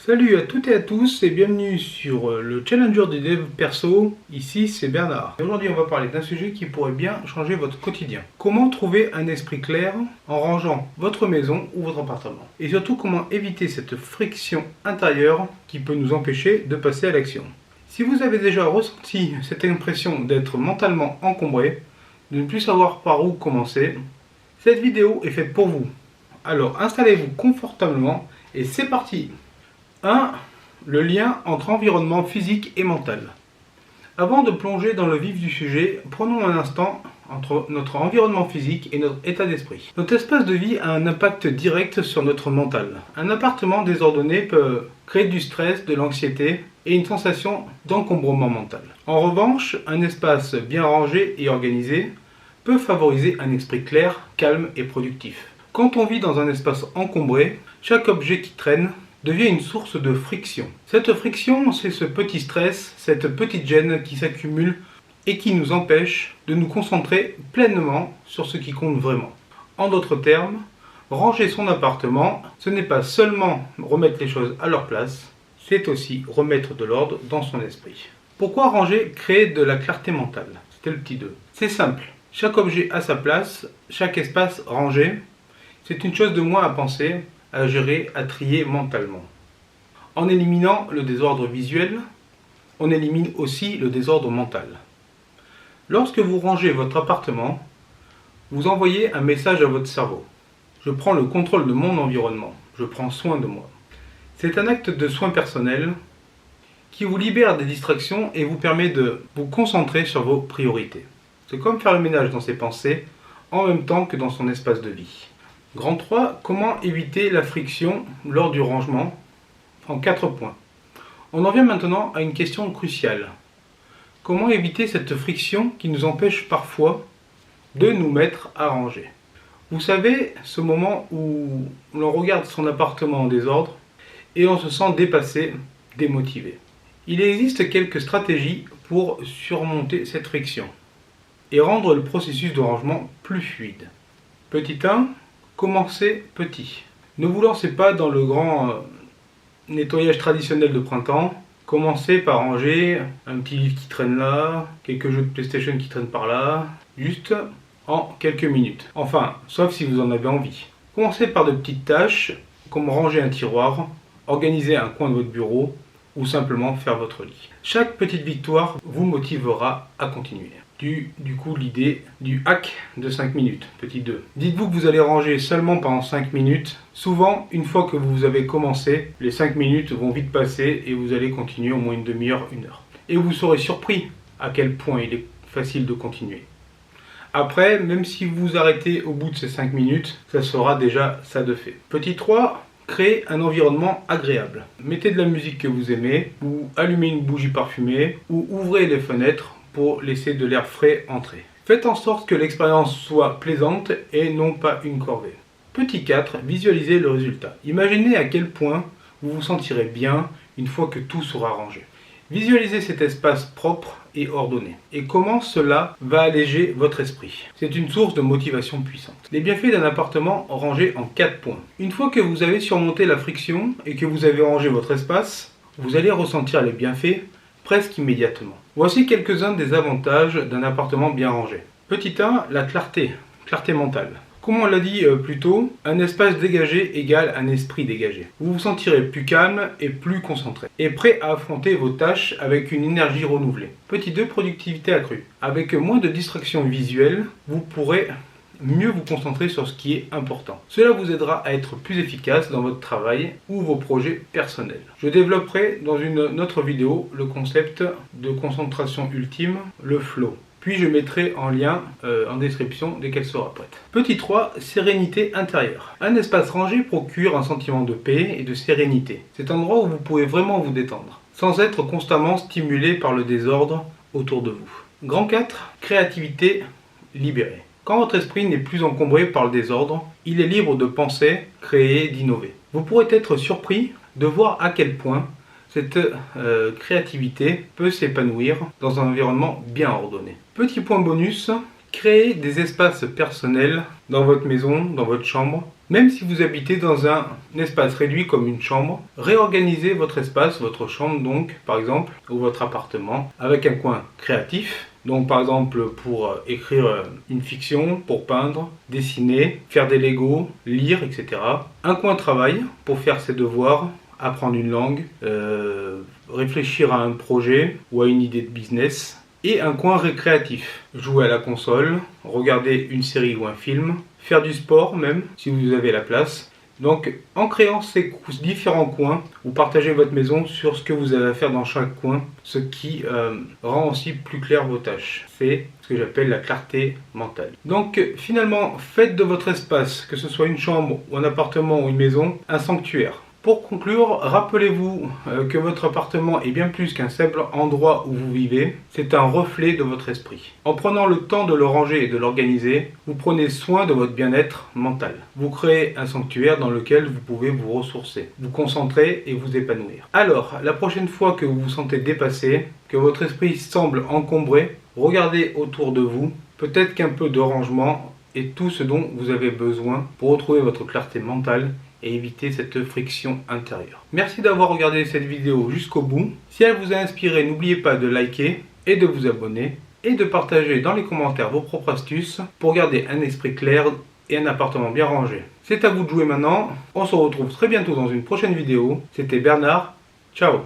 Salut à toutes et à tous et bienvenue sur le Challenger du Dev Perso, ici c'est Bernard. Aujourd'hui on va parler d'un sujet qui pourrait bien changer votre quotidien. Comment trouver un esprit clair en rangeant votre maison ou votre appartement. Et surtout comment éviter cette friction intérieure qui peut nous empêcher de passer à l'action. Si vous avez déjà ressenti cette impression d'être mentalement encombré, de ne plus savoir par où commencer, cette vidéo est faite pour vous. Alors installez-vous confortablement et c'est parti! 1. Le lien entre environnement physique et mental. Avant de plonger dans le vif du sujet, prenons un instant entre notre environnement physique et notre état d'esprit. Notre espace de vie a un impact direct sur notre mental. Un appartement désordonné peut créer du stress, de l'anxiété et une sensation d'encombrement mental. En revanche, un espace bien rangé et organisé peut favoriser un esprit clair, calme et productif. Quand on vit dans un espace encombré, chaque objet qui traîne devient une source de friction. Cette friction, c'est ce petit stress, cette petite gêne qui s'accumule et qui nous empêche de nous concentrer pleinement sur ce qui compte vraiment. En d'autres termes, ranger son appartement, ce n'est pas seulement remettre les choses à leur place, c'est aussi remettre de l'ordre dans son esprit. Pourquoi ranger crée de la clarté mentale? C'était le petit 2. C'est simple, chaque objet a sa place, chaque espace rangé, c'est une chose de moins à penser, à gérer, à trier mentalement. En éliminant le désordre visuel, on élimine aussi le désordre mental. Lorsque vous rangez votre appartement, vous envoyez un message à votre cerveau. Je prends le contrôle de mon environnement, je prends soin de moi. C'est un acte de soin personnel qui vous libère des distractions et vous permet de vous concentrer sur vos priorités. C'est comme faire le ménage dans ses pensées en même temps que dans son espace de vie. Grand 3, comment éviter la friction lors du rangement? En 4 points. On en vient maintenant à une question cruciale. Comment éviter cette friction qui nous empêche parfois de nous mettre à ranger? Vous savez, ce moment où l'on regarde son appartement en désordre et on se sent dépassé, démotivé. Il existe quelques stratégies pour surmonter cette friction et rendre le processus de rangement plus fluide. Petit 1. Commencez petit. Ne vous lancez pas dans le grand nettoyage traditionnel de printemps. Commencez par ranger un petit livre qui traîne là, quelques jeux de PlayStation qui traînent par là, juste en quelques minutes. Enfin, sauf si vous en avez envie. Commencez par de petites tâches, comme ranger un tiroir, organiser un coin de votre bureau, ou simplement faire votre lit. Chaque petite victoire vous motivera à continuer. Du coup, l'idée du hack de 5 minutes, petit 2. Dites-vous que vous allez ranger seulement pendant 5 minutes. Souvent, une fois que vous avez commencé, les 5 minutes vont vite passer et vous allez continuer au moins une demi-heure, 1 heure. Et vous serez surpris à quel point il est facile de continuer. Après, même si vous arrêtez au bout de ces 5 minutes, ça sera déjà ça de fait. Petit 3. Créez un environnement agréable. Mettez de la musique que vous aimez, ou allumez une bougie parfumée, ou ouvrez les fenêtres pour laisser de l'air frais entrer. Faites en sorte que l'expérience soit plaisante et non pas une corvée. Petit 4. Visualisez le résultat. Imaginez à quel point vous vous sentirez bien une fois que tout sera rangé. Visualisez cet espace propre et ordonné. Et comment cela va alléger votre esprit. C'est une source de motivation puissante. Les bienfaits d'un appartement rangé en 4 points. Une fois que vous avez surmonté la friction et que vous avez rangé votre espace, vous allez ressentir les bienfaits presque immédiatement. Voici quelques-uns des avantages d'un appartement bien rangé. Petit 1, la clarté mentale. Comme on l'a dit plus tôt, un espace dégagé égale un esprit dégagé. Vous vous sentirez plus calme et plus concentré. Et prêt à affronter vos tâches avec une énergie renouvelée. Petit 2, productivité accrue. Avec moins de distractions visuelles, vous pourrez mieux vous concentrer sur ce qui est important. Cela vous aidera à être plus efficace dans votre travail ou vos projets personnels. Je développerai dans une autre vidéo le concept de concentration ultime, le flow. Puis je mettrai en lien en description dès qu'elle sera prête. Petit 3, sérénité intérieure. Un espace rangé procure un sentiment de paix et de sérénité. C'est un endroit où vous pouvez vraiment vous détendre, sans être constamment stimulé par le désordre autour de vous. Grand 4, créativité libérée. Quand votre esprit n'est plus encombré par le désordre, il est libre de penser, créer, d'innover. Vous pourrez être surpris de voir à quel point cette créativité peut s'épanouir dans un environnement bien ordonné. Petit point bonus, créez des espaces personnels dans votre maison, dans votre chambre, Même si vous habitez dans un espace réduit comme une chambre, réorganisez votre espace, votre chambre donc par exemple, ou votre appartement, avec un coin créatif. Donc par exemple pour écrire une fiction, pour peindre, dessiner, faire des Legos, lire, etc. Un coin travail pour faire ses devoirs, apprendre une langue, réfléchir à un projet ou à une idée de business. Et un coin récréatif, jouer à la console, regarder une série ou un film, faire du sport même si vous avez la place. Donc en créant ces différents coins, vous partagez votre maison sur ce que vous avez à faire dans chaque coin, ce qui rend aussi plus clair vos tâches. C'est ce que j'appelle la clarté mentale. Donc finalement, faites de votre espace, que ce soit une chambre ou un appartement ou une maison, un sanctuaire. Pour conclure, rappelez-vous que votre appartement est bien plus qu'un simple endroit où vous vivez, c'est un reflet de votre esprit. En prenant le temps de le ranger et de l'organiser, vous prenez soin de votre bien-être mental. Vous créez un sanctuaire dans lequel vous pouvez vous ressourcer, vous concentrer et vous épanouir. Alors, la prochaine fois que vous vous sentez dépassé, que votre esprit semble encombré, regardez autour de vous, peut-être qu'un peu de rangement est tout ce dont vous avez besoin pour retrouver votre clarté mentale et éviter cette friction intérieure. Merci d'avoir regardé cette vidéo jusqu'au bout. Si elle vous a inspiré, n'oubliez pas de liker et de vous abonner et de partager dans les commentaires vos propres astuces pour garder un esprit clair et un appartement bien rangé. C'est à vous de jouer maintenant. On se retrouve très bientôt dans une prochaine vidéo. C'était Bernard. Ciao.